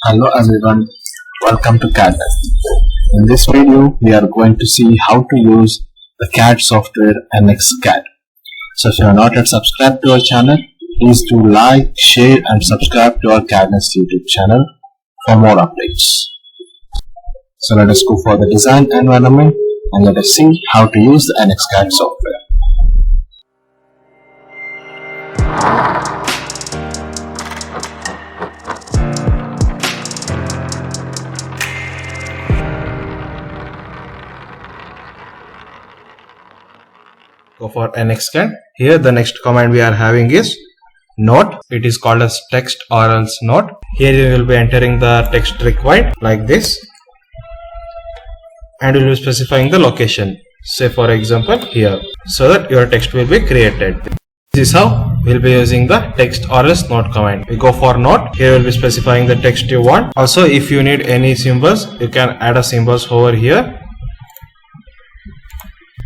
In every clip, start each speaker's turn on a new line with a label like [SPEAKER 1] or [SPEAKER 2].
[SPEAKER 1] Hello everyone, welcome to CAD. In this video, we are going to see how to use the CAD software NXCAD. So if you are not yet subscribed to our channel, please do like, share and subscribe to our CADness YouTube channel for more updates. So let us go for the design environment and let us see how to use the NXCAD software. Go for NXCAD. Here the next command we are having is note. It is called as text or else note. Here you will be entering the text required like this and you will be specifying the location, say for example here, so that your text will be created. This is how we will be using the text or else note command. We go for note. Here we will be specifying the text you want. Also if you need any symbols, you can add a symbols over here.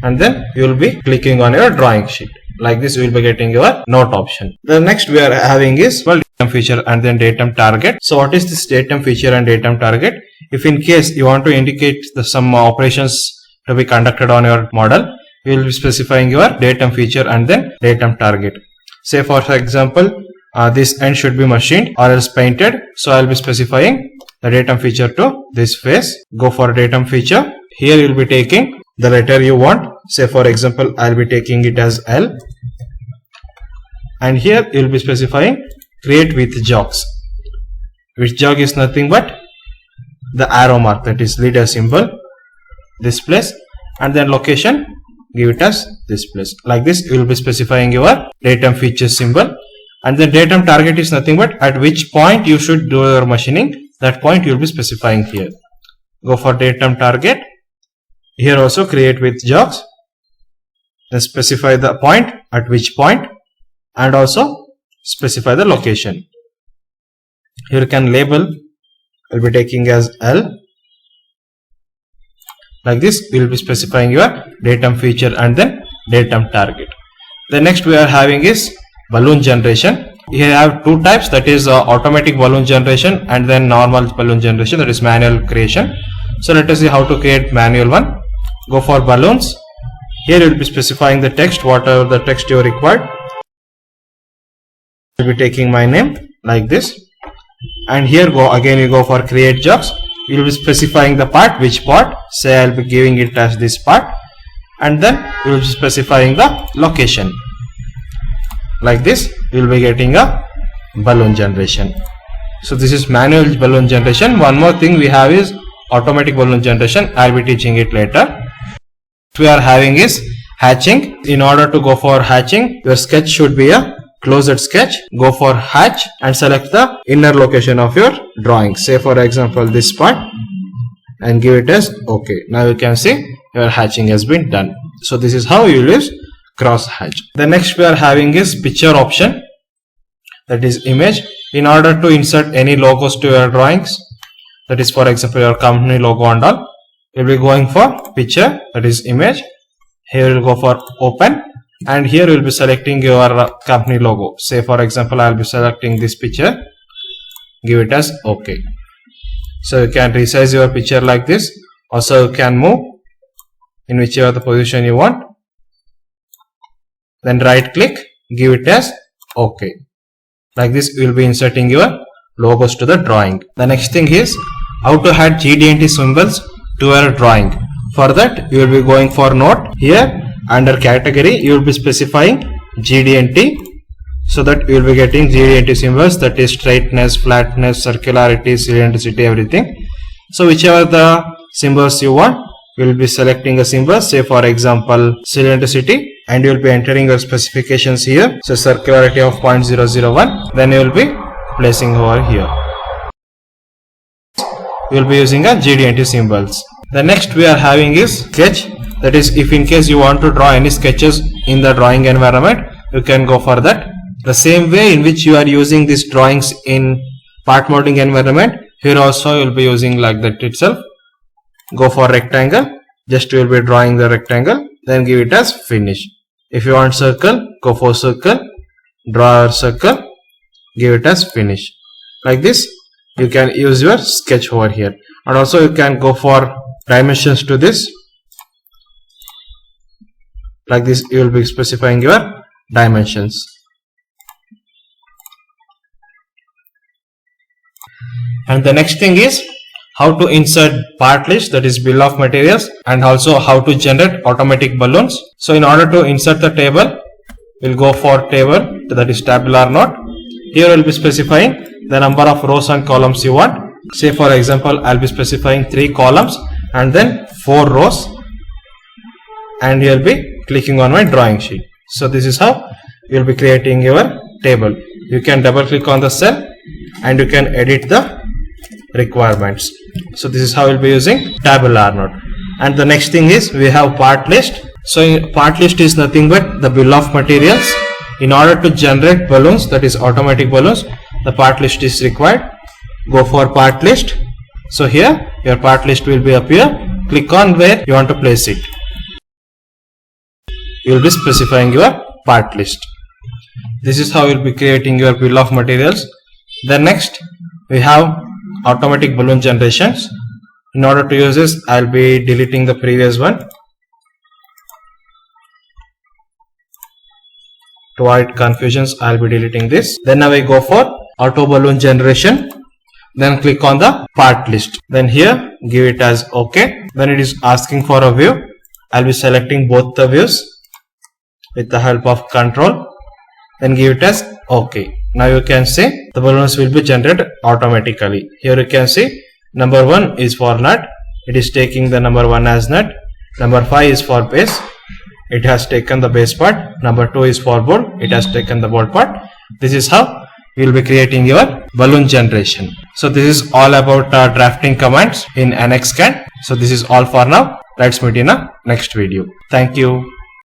[SPEAKER 1] And then you will be clicking on your drawing sheet. Like this you will be getting your note option. The next we are having is datum feature and then datum target. So what is this datum feature and datum target? If in case you want to indicate some operations to be conducted on your model, you will be specifying your datum feature and then datum target. Say for example, this end should be machined or else painted. So I will be specifying the datum feature to this face. Go for datum feature. Here you will be taking the letter you want. Say for example, I'll be taking it as L, and here you'll be specifying create with jogs. Which jog is nothing but the arrow mark, that is leader symbol, this place, and then location give it as this place. Like this you will be specifying your datum feature symbol, and then datum target is nothing but at which point you should do your machining. That point you will be specifying here. Go for datum target. Here also create with jogs. Then specify the point, at which point, and also specify the location. Here you can label, I will be taking as L. Like this we will be specifying your datum feature and then datum target. The next we are having is balloon generation. Here I have two types, that is automatic balloon generation and then normal balloon generation, that is manual creation. So let us see how to create manual one. Go for balloons. Here you will be specifying the text, whatever the text you required. I will be taking my name like this, and here you go for create jogs. You will be specifying the part, which part, say I will be giving it as this part, and then you will be specifying the location. Like this you will be getting a balloon generation. So this is manual balloon generation. One more thing we have is automatic balloon generation. I will be teaching it later. We are having is hatching. In order to go for hatching, your sketch should be a closed sketch. Go for hatch and select the inner location of your drawing. Say for example this part, and give it as OK. Now you can see your hatching has been done. So this is how you use cross hatch. The next we are having is picture option, that is image. In order to insert any logos to your drawings, that is for example your company logo and all, you will be going for picture, that is image. Here you will go for open, and here you will be selecting your company logo. Say for example I will be selecting this picture, give it as OK. So you can resize your picture like this. Also you can move in whichever the position you want. Then right click, give it as OK. Like this you will be inserting your logos to the drawing. The next thing is how to add GD&T symbols to your drawing. For that you will be going for note. Here under category you will be specifying GD&T, so that you will be getting GD&T symbols, that is straightness, flatness, circularity, cylindricity, everything. So whichever the symbols you want, you will be selecting a symbol. Say for example cylindricity, and you will be entering your specifications here. So circularity of 0.001, then you will be placing over here. You will be using a GD&T symbols. The next we are having is sketch, that is if in case you want to draw any sketches in the drawing environment, you can go for that. The same way in which you are using these drawings in part modeling environment, here also you will be using like that itself. Go for rectangle, just you will be drawing the rectangle, then give it as finish. If you want circle, go for circle, draw a circle, give it as finish. Like this you can use your sketch over here, and also you can go for dimensions to this. Like this, you will be specifying your dimensions. And the next thing is how to insert part list, that is bill of materials, and also how to generate automatic balloons. So in order to insert the table, we'll go for table, that is tabular node. Here we'll be specifying the number of rows and columns you want. Say for example, I'll be specifying 3 columns and then 4 rows, and you'll be clicking on my drawing sheet. So this is how you'll be creating your table. You can double click on the cell and you can edit the requirements. So this is how we'll be using tabular node. And the next thing is we have part list. So part list is nothing but the bill of materials. In order to generate balloons, that is automatic balloons, the part list is required. Go for part list. So here your part list will be appear. Click on where you want to place it. You will be specifying your part list. This is how you will be creating your bill of materials. Then next we have automatic balloon generations. In order to use this, I'll be deleting the previous one. To avoid confusions, I'll be deleting this. Then now we go for auto balloon generation. Then click on the part list. Then here give it as OK. Then it is asking for a view. I'll be selecting both the views with the help of control. Then give it as OK. Now you can see the balloons will be generated automatically. Here you can see number 1 is for nut. It is taking the number 1 as nut. Number 5 is for base. It has taken the base part. Number 2 is for bolt. It has taken the bolt part. This is how you will be creating your balloon generation. So this is all about drafting commands in NXCAD. So this is all for now. Let's meet in a next video. Thank you.